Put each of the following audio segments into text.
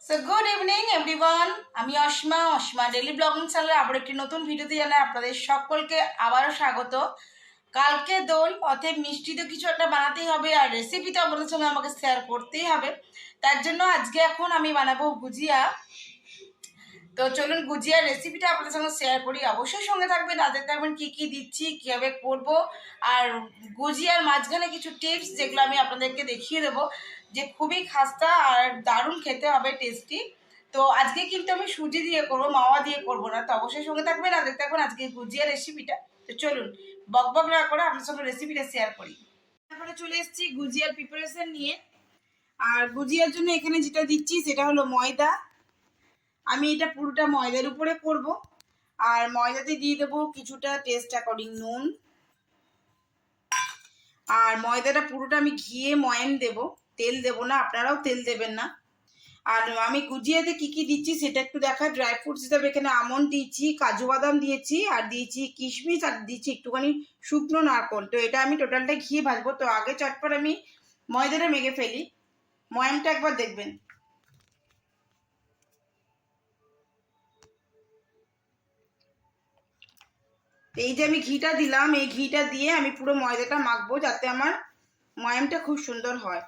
So good evening everyone, আমি Asima daily blogging চ্যানেলে আবার একটি নতুন ভিডিওতে জানাই আপনাদের সকলকে আবারও স্বাগত। কালকে দোল, অতএব মিষ্টি তো কিছু একটা বানাতেই হবে, আর রেসিপি তো আপনাদের সঙ্গে আমাকে শেয়ার করতেই হবে। তার জন্য আজকে এখন আমি বানাবো গুজিয়া। তো চলুন গুজিয়ার রেসিপিটা আপনাদের সঙ্গে শেয়ার করি। অবশ্যই সঙ্গে থাকবেন, আর দেখতে থাকবেন কী কী দিচ্ছি, কীভাবে করবো, আর গুজিয়ার মাঝখানে কিছু টিপস যেগুলো আমি আপনাদেরকে দেখিয়ে দেবো, যে খুবই খাস্তা আর দারুণ খেতে হবে, টেস্টি। তো আজকে কিন্তু আমি সুজি দিয়ে করবো, মাওয়া দিয়ে করবো না। তো অবশ্যই সঙ্গে থাকবেন আর দেখতে থাকবেন আজকে গুজিয়ার রেসিপিটা। তো চলুন বক বক না করে আপনার সঙ্গে রেসিপিটা শেয়ার করি। তারপরে চলে এসেছি গুজিয়ার প্রিপারেশন নিয়ে। আর গুজিয়ার জন্য এখানে যেটা দিচ্ছি সেটা হলো ময়দা। আমি এটা পুরোটা ময়দার উপরে করব, আর ময়দাতে দিয়ে দেবো কিছুটা টেস্ট অ্যাকর্ডিং নুন। আর ময়দাটা পুরোটা আমি ঘিয়ে ময়ান দেব, তেল দেব না, আপনারাও তেল দেবেন না। আর আমি গুজিয়াতে কি কি দিচ্ছি সেটা একটু দেখা। ড্রাই ফ্রুটস হিসাবে এখানে আমন্ড দিয়েছি, কাজু বাদাম দিয়েছি, আর দিয়েছি কিশমিশ, আর দিয়েছি একটুখানি শুকনো নারকোল। তো এটা আমি টোটালটা ঘিয়ে ভাজবো। তো আগে চটপট আমি ময়দাটা মেখে ফেলি। ময়ানটা একবার দেখবেন। এই যে আমি ঘিটা দিলাম, এই ঘিটা দিয়ে আমি পুরো ময়দাটা মাখবো, যাতে আমার ময়ামটা খুব সুন্দর হয়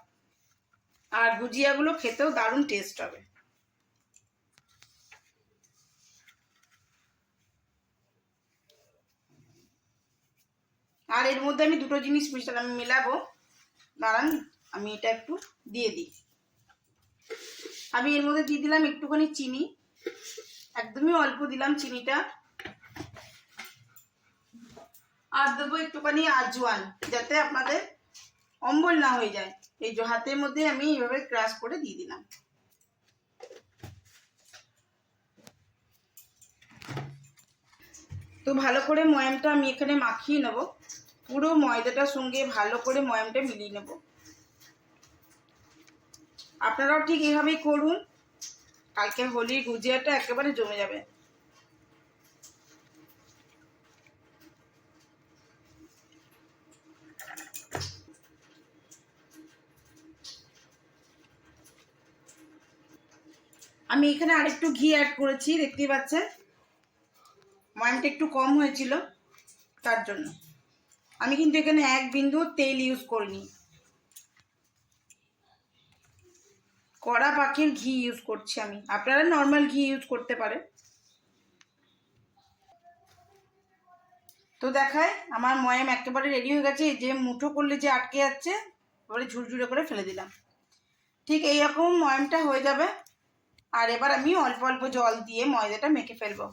আর গুজিয়াগুলো খেতেও দারুণ টেস্ট হবে। আর এর মধ্যে আমি দুটো জিনিস আমি মেলাবো। দাঁড়ান, আমি এটা একটু দিয়ে দিই। আমি এর মধ্যে দিয়ে দিলাম একটুখানি চিনি, একদমই অল্প দিলাম চিনিটা। আর দেবো একটুখানি আজওয়ান, যাতে আপনাদের অম্বল না হয়ে যায়। এই যে হাতের মধ্যে আমি এইভাবে ক্রাশ করে দিয়ে দিলাম। তো ভালো করে ময়ামটা আমি এখানে মাখিয়ে নেব, পুরো ময়দাটার সঙ্গে ভালো করে ময়ামটা মিলিয়ে নেব। আপনারাও ঠিক এইভাবেই করুন, কালকে হোলির গুজিয়াটা একেবারে জমে যাবে। আমি এখানে আরেকটু ঘি অ্যাড করেছি, দেখতেই পাচ্ছেন ময়ামটা একটু কম হয়েছিল, তার জন্য। আমি কিন্তু এখানে এক বিন্দু তেল ইউজ করিনি, কড়া পাখির ঘি ইউজ করছি আমি। আপনারা নর্মাল ঘি ইউজ করতে পারেন। তো দেখায় আমার ময়াম একেবারে রেডি হয়ে গেছে। যে মুঠো করলে যে আটকে যাচ্ছে, এবারে ঝুরঝুরে করে ফেলে দিলাম। ঠিক এইরকম ময়ামটা হয়ে যাবে। আর এবার আমি অল্প অল্প জল দিয়ে ময়দাটা মেখে ফেলবো।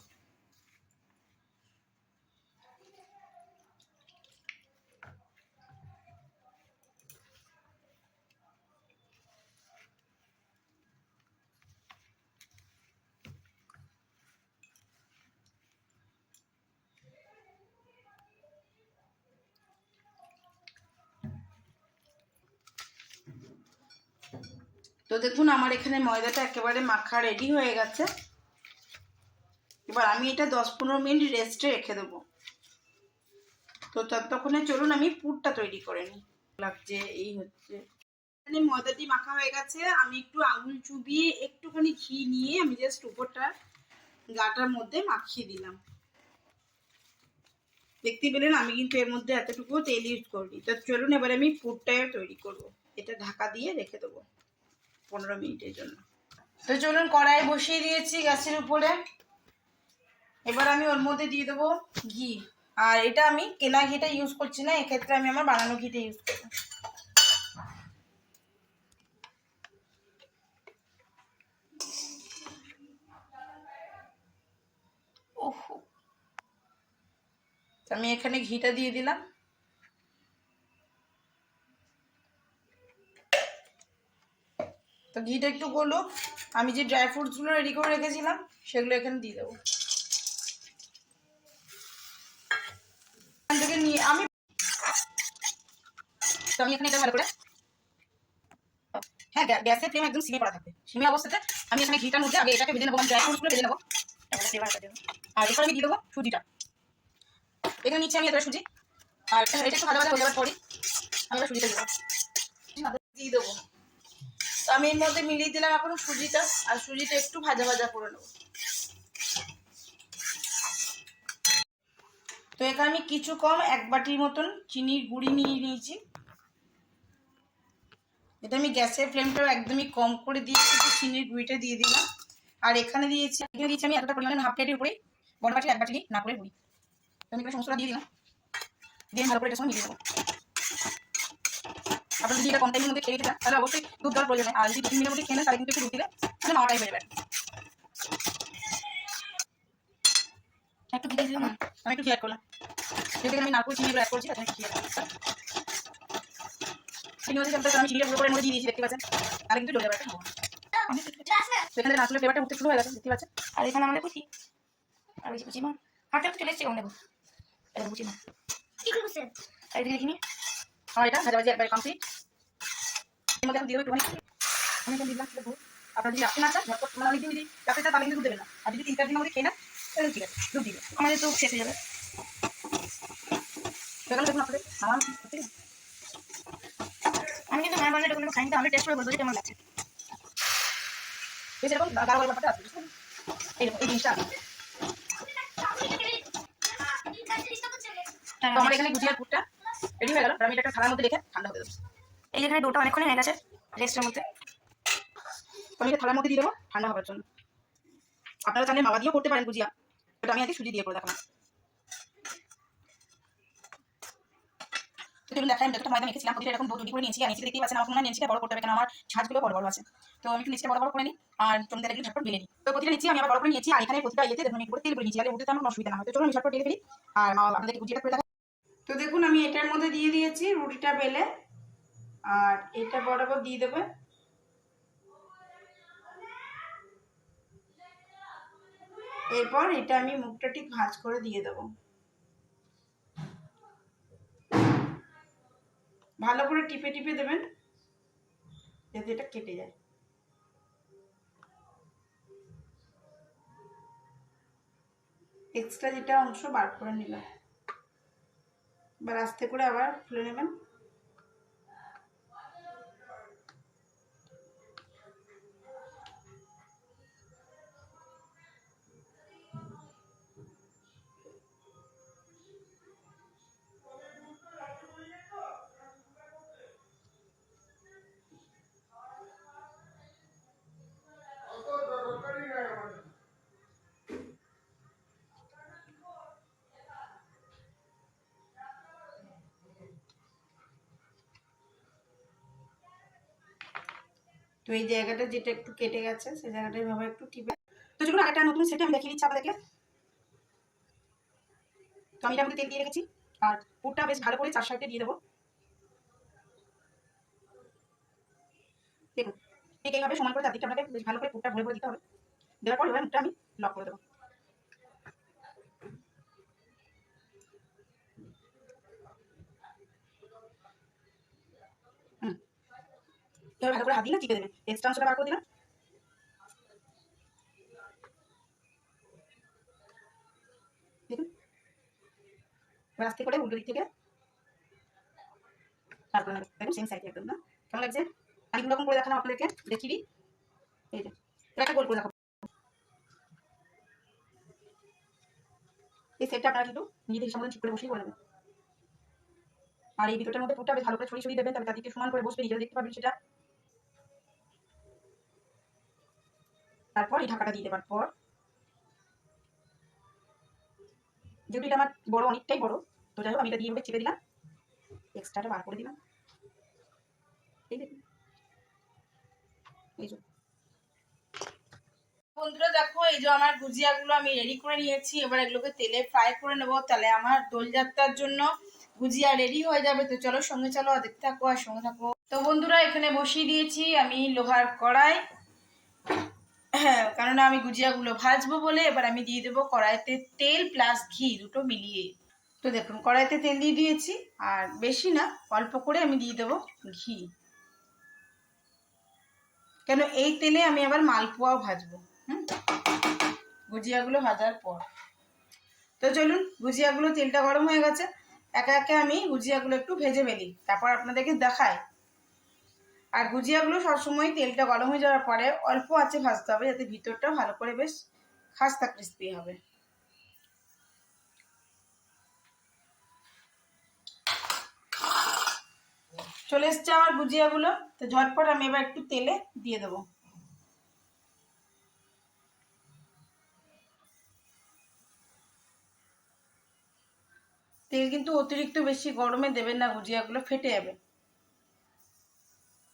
তো দেখুন আমার এখানে ময়দাটা একেবারে মাখা রেডি হয়ে গেছে। এবার আমি এটা 10-15 মিনিট রেস্টে রেখে দেবো। তো ততক্ষণে চলুন আমি পুরটা তৈরি করে নিই। লাগছে এই হচ্ছে, এখানে ময়দাটি মাখা হয়ে গেছে। আমি একটু আঙুল চুবিয়ে একটুখানি ঘি নিয়ে আমি জাস্ট উপরটা গাটার মধ্যে মাখিয়ে দিলাম। দেখতে পেলেন আমি কিন্তু এর মধ্যে এতটুকু তেল ইউজ করিনি। তো চলুন এবার আমি পুরটা তৈরি করব। এটা ঢাকা দিয়ে রেখে দেবো 15 মিনিটের জন্য। তো চলুন কড়াই বসিয়ে দিয়েছি গ্যাসের উপরে। এবার আমি ওর মধ্যে দিয়ে দেবো ঘি। আর এটা আমি কেনা ঘিটা ইউজ করছি না, এক্ষেত্রে আমি আমার বানানো ঘিটা ইউজ করব। আমি এখানে ঘিটা দিয়ে দিলাম। তো ঘিটা একটু গলুক, আমি যে ড্রাই ফ্রুটসগুলো রেডি করে রেখেছিলাম সেগুলো এখানে দিয়ে দেবো। এখান থেকে নিয়ে আমি এখানে এটা ভালো করে, হ্যাঁ গ্যাসের ফ্লেম একদম সিমে করা থাকবে। সিমে অবস্থাতে আমি এখানে ঘিটার মধ্যে আগে এটাকে ভেজে নেবো, ড্রাই ফ্রুটসগুলো ভেজে নেবো। আর এরপর আমি দিয়ে দেবো সুজিটা। এখানে নিচ্ছি আমি এতটা সুজি। আর এটা একটু ভালো ভালো হয়ে যাওয়ার পরই আমি এবার সুজিটা দিয়ে দেবো। তো আমি এর মধ্যে মিলিয়ে দিলাম এখন সুজিটা, আর সুজিটা একটু ভাজা ভাজা করে নেবো। তো এখানে আমি কিছু কম 1 বাটির মতন চিনির গুঁড়ি নিয়ে নিয়েছি। এটা আমি গ্যাসের ফ্লেমটা একদমই কম করে দিয়ে চিনির গুঁড়িটা দিয়ে দিলাম। আর এখানে দিয়েছি আমি এতটা পরিমাণে হাফ প্লেটের উপরে, বড় বাটি 1 বাটি না করে গুঁড়ি। আমি এখানে সমস্তটা দিয়ে দিলাম, দিয়ে ভালো করে এটার সঙ্গে মিলিয়ে দেবো। আপনারা যদি এটা কম টাইমের মধ্যে খেয়ে নিতে চান তাহলে অবশ্যই দুধ দেওয়ার প্রয়োজন হয়। আর যদি 2-3 মিনিটের মধ্যে খেয়ে নেন তাহলে কিন্তু একটু দুধ দিলে তাহলে মাওয়াটাই হয়ে যাবে। একটু ঘি দিয়ে দিলাম, আমি একটু ঘি অ্যাড করলাম। যেহেতু আমি নারকেল চিনি অ্যাড করছি, তাহলে ঘি অ্যাড করছি। চিনি মধ্যে আমি চিনিটা গুঁড়ো করে মধ্যে দিয়ে দিয়েছি, দেখতে পাচ্ছেন, তাহলে কিন্তু জ্বলে যাবে। সেখানে নারকেলের ফ্লেভারটা উঠতে শুরু হয়ে গেছে, দেখতে পাচ্ছেন। আর এখানে আমাদের কুচি আর বেশি কুচি মা হাতটা চলে এসেছে, কম দেবো এটা কুচি মা কি করছে আর এদিকে দেখিনি। আমার এটা ভাজাভাজি একবার কমপ্লিট। এর মধ্যে এখন দিয়ে দেবো একটুখানি, আমি এখন দিলাম দুধ। আপনারা যদি রাখতে না চান, মানে অনেকদিন যদি রাখতে চান তাহলে কিন্তু দুধ দেবেন না। আর যদি 3-4 দিনের মধ্যে খেয়ে নেন তাহলে ঠিক আছে, দুধ দিবে, আমাদের তো শেষ হয়ে যাবে। দেখুন আপনাদের আমার আমি কিন্তু মা বানালে কোনো খাইনি, আমি টেস্ট করে বলবো যে কেমন লাগছে। এরকম গাঢ় ব্যাপারটা আছে, এই জিনিসটা আছে। তো আমার এখানে গুজিয়ার পুরটা রেডি হয়ে গেল। আমি এটা একটা থালার মধ্যে রেখে ঠান্ডা হতে দেবো। এই যেখানে ডোটা অনেকক্ষণ হয়ে গেছে রেস্টের মধ্যে, আমি এটা থালার মধ্যে দিয়ে দেবো ঠান্ডা হওয়ার জন্য। আপনারা চাইলে মাওয়া দিয়েও করতে পারেন গুজিয়া, এটা আমি আজকে সুজি দিয়ে করে দেখালাম। তো দেখুন দেখাই, আমি যতটা ময়দা মেখেছিলাম প্রতিটা এরকম ডো তৈরি করে নিয়েছি। আর নিচে দেখতেই পাচ্ছেন, আমার মনে হয় নিচেটা বড় করতে হবে, কারণ আমার ছাঁচগুলো বড় বড় আছে। তো আমি একটু নিচে বড় বড় করে নিই আর চমড়া দেখলে ঝটপট বেলে নিই। তো প্রতিটা নিচে আমি আবার বড় করে নিয়েছি। আর এখানে প্রতিটা ইয়েতে দেখুন আমি একটু তেল করে নিয়েছি, তাহলে উঠতে আমার অসুবিধা না হয়। তো চলুন আমি ঝটপট বেলে ফেলি আর আপনাদেরকে গুজিয়াটা করে দেখাই। তো দেখুন আমি এটার মধ্যে দিয়ে দিয়েছি রুটিটা বেলে, আর এটা বরাবর দিয়ে দেবে। এরপর এটা আমি মুখটা ঠিক ভাঁজ করে দিয়ে দেবো, ভালো করে টিপে টিপে দেবেন যাতে এটা কেটে যায়। এক্সট্রা যেটা অংশ বার করে নিলাম, এবার আস্তে করে আবার খুলে নেবেন। তো এই জায়গাটা যেটা একটু কেটে গেছে সেই জায়গাটা এভাবে একটু টিপে। তো চলুন আরেকটা নতুন সেটে আমি দেখিয়ে দিচ্ছি আপনাদেরকে। তো আমি এটার মধ্যে তেল দিয়ে রেখেছি আর পুরটা বেশ ভালো করে 4 সাইডে দিয়ে দেবো। দেখুন ঠিক এইভাবে সমান করে চারদিকে আপনাকে বেশ ভালো করে পুরটা ভরে ভরে দিতে হবে। দেওয়ার পর এবার মুখটা আমি লক করে দেবো। এবার ভালো করে হাত দিয়ে চিপে দেবেন, এক্সট্রা অংশটা বার করে দিলাম। দেখুন এবার আস্তে করে উল্টো দিক থেকে তারপরে দেখুন সেম সাইডে একদম। না কেমন লাগছে? আমি দুরকম করে দেখালাম আপনাদেরকে, দেখিয়ে দিই। এই যে একটা গোল করে দেখাবো। এই সেটটা আপনারা কিন্তু নিজেদের হিসাব মতো ঠিক করে বসেই করে নেবেন। আর এই ভিডিওটার মধ্যে পুরোটা বেশ ভালো করে ছড়িয়ে ছড়িয়ে দেবেন, তাহলে তাদেরকে সমান করে বসবে, নিজেরা দেখতে পাবেন সেটা। তারপর এই ঢাকাটা দিয়ে দেওয়ার পর, যেহেতু এটা আমার বড়, অনেকটাই বড়, তো যাই হোক আমি এটা দিয়ে চেপে দিলাম, এক্সট্রাটা বার করে দিলাম। এই দেখুন এই যে বন্ধুরা দেখো, এই যে আমার গুজিয়াগুলো আমি রেডি করে নিয়েছি। এবার এগুলোকে তেলে ফ্রাই করে নেবো, তাহলে আমার দোলযাত্রার জন্য গুজিয়া রেডি হয়ে যাবে। তো চলো সঙ্গে চলো, দেখতে থাকো আর সঙ্গে থাকো। তো বন্ধুরা এখানে বসিয়ে দিয়েছি আমি লোহার কড়াই, হ্যাঁ, কারণ আমি গুজিয়াগুলো ভাজবো বলে। এবার আমি দিয়ে দেবো কড়াইতে তেল প্লাস ঘি দুটো মিলিয়ে। তো দেখুন কড়াইতে তেল দিয়ে দিয়েছি, আর বেশি না, অল্প করে আমি দিয়ে দেবো ঘি, কেন এই তেলে আমি আবার মালপোয়াও ভাজবো গুজিয়াগুলো ভাজার পর। তো চলুন গুজিয়াগুলো, তেলটা গরম হয়ে গেছে, একে একে আমি গুজিয়াগুলো একটু ভেজে ফেলি, তারপর আপনাদেরকে দেখাই। আর গুজিয়াগুলো সবসময় তেলটা গরম হয়ে যাওয়ার পরে অল্প আঁচে ভাজতে হবে, যাতে ভিতরটা ভালো করে বেশ খাস্তা ক্রিস্পি হবে। চলে এসছে আমার গুজিয়াগুলো, তো ঝটপট আমি এবার একটু তেলে দিয়ে দেবো। তেল কিন্তু অতিরিক্ত বেশি গরমে দেবেন না, গুজিয়াগুলো ফেটে যাবে।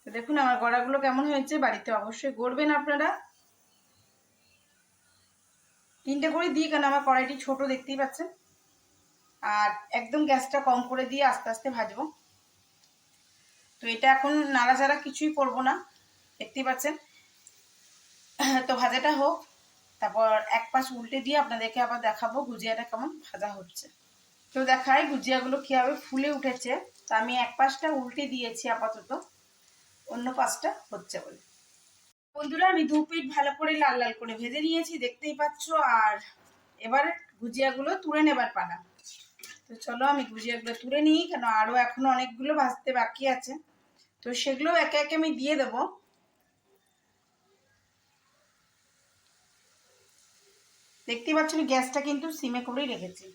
তো দেখুন আমার গড়াগুলো কেমন হয়েছে, বাড়িতে অবশ্যই গড়বেন আপনারা। 3টে করে দিই, কারণ আমার কড়াইটি ছোট দেখতেই পাচ্ছেন। আর একদম গ্যাসটা কম করে দিয়ে আস্তে আস্তে ভাজবো। তো এটা এখন নাড়াচাড়া কিছুই করব না, দেখতেই পাচ্ছেন। তো ভাজাটা হোক, তারপর এক পাশ উল্টে দিয়ে আপনাদেরকে আবার দেখাবো গুজিয়াটা কেমন ভাজা হচ্ছে। তো দেখাই গুজিয়াগুলো কীভাবে ফুলে উঠেছে। তো আমি এক পাশটা উল্টে দিয়েছি আপাতত, অন্য পাশটা হচ্ছে বলে। বন্ধুরা আমি 2 পিঠ ভালো করে লাল লাল করে ভেজে নিয়েছি, দেখতেই পাচ্ছ। আর এবার গুজিয়াগুলো তুলে নেবার পালা। তো চলো আমি গুজিয়াগুলো তুলে নিই, কেন আরও এখনো অনেকগুলো ভাজতে বাকি আছে। তো সেগুলো একে একে আমি দিয়ে দেবো। দেখতেই পাচ্ছ আমি গ্যাসটা কিন্তু সিমে করেই রেখেছি।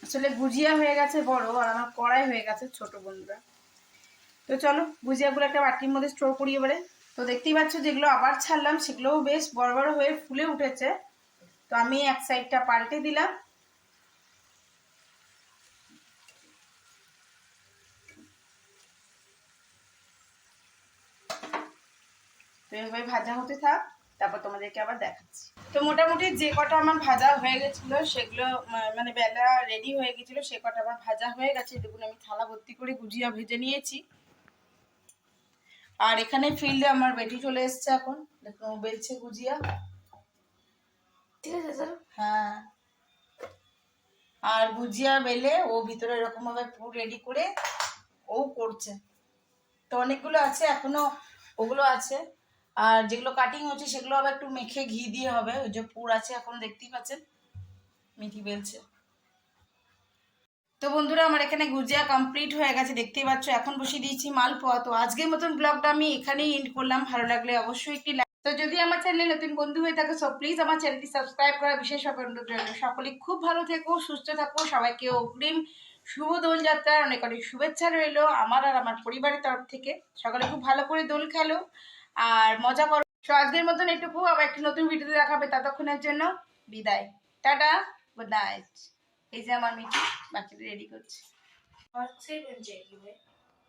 আসলে গুজিয়া হয়ে গেছে বড়, আর আমার কড়াই হয়ে গেছে ছোট বন্ধুরা। তো চলো গুজিয়াগুলো একটা বাটির মধ্যে স্টোর করি এবারে। তো দেখতেই পাচ্ছ যেগুলো আবার ছাড়লাম সেগুলোও বেশ বড় বড় হয়ে ফুলে উঠেছে। তো আমি এক সাইডটা পাল্টে দিলাম। তো এভাবে ভাজা হতে থাক, তারপর তোমাদেরকে আবার দেখাচ্ছি। তো মোটামুটি যে কটা আমার ভাজা হয়ে গেছিলো সেগুলো মানে বেলা রেডি হয়ে গেছিলো, সে কটা আমার ভাজা হয়ে গেছে। দেখুন আমি থালা ভর্তি করে গুজিয়া ভেজে নিয়েছি। আর এখানে ফিল্ডে আমার বেটি চলে এসছে এখন, দেখুন ও বেলছে গুজিয়া। ঠিক আছে স্যার। হ্যাঁ, আর গুজিয়া বেলে ও ভিতরে এরকম ভাবে পুর রেডি করে ও করছে। তো অনেকগুলো আছে এখনো, ওগুলো আছে। আর যেগুলো কাটিং হচ্ছে সেগুলো আবার একটু মেখে ঘি দিয়ে হবে। ওই যে পুর আছে এখন, দেখতেই পাচ্ছেন মিঠি বেলছে। তো বন্ধুরা আমার এখানে গুজিয়া কমপ্লিট হয়ে গেছে, দেখতেই পাচ্ছ। এখন বসিয়ে দিয়েছি মালপোয়া। তো আজকের মতন ব্লগটা আমি এখানেই এন্ড করলাম। ভালো লাগলে অবশ্যই একটি লাইক। তো যদি আমার চ্যানেলে নতুন বন্ধু হয়ে থাকে, সো প্লিজ আমার চ্যানেলটি সাবস্ক্রাইব করা বিশেষ অনুরোধ রইল। সকলে খুব ভালো থেকো, সুস্থ থাকো। সবাইকে অগ্রিম শুভ দোল যাত্রার অনেক অনেক শুভেচ্ছা রইলো আমার আর আমার পরিবারের তরফ থেকে। সকলে খুব ভালো করে দোল খেলো আর মজা করো। তো আজকের মতন এটুকু, আবার একটি নতুন ভিডিওতে দেখাবে। ততক্ষণের জন্য বিদায়, টাটা, গুড নাইট। এই যে আমার মিঠি বাকিটা রেডি করছে।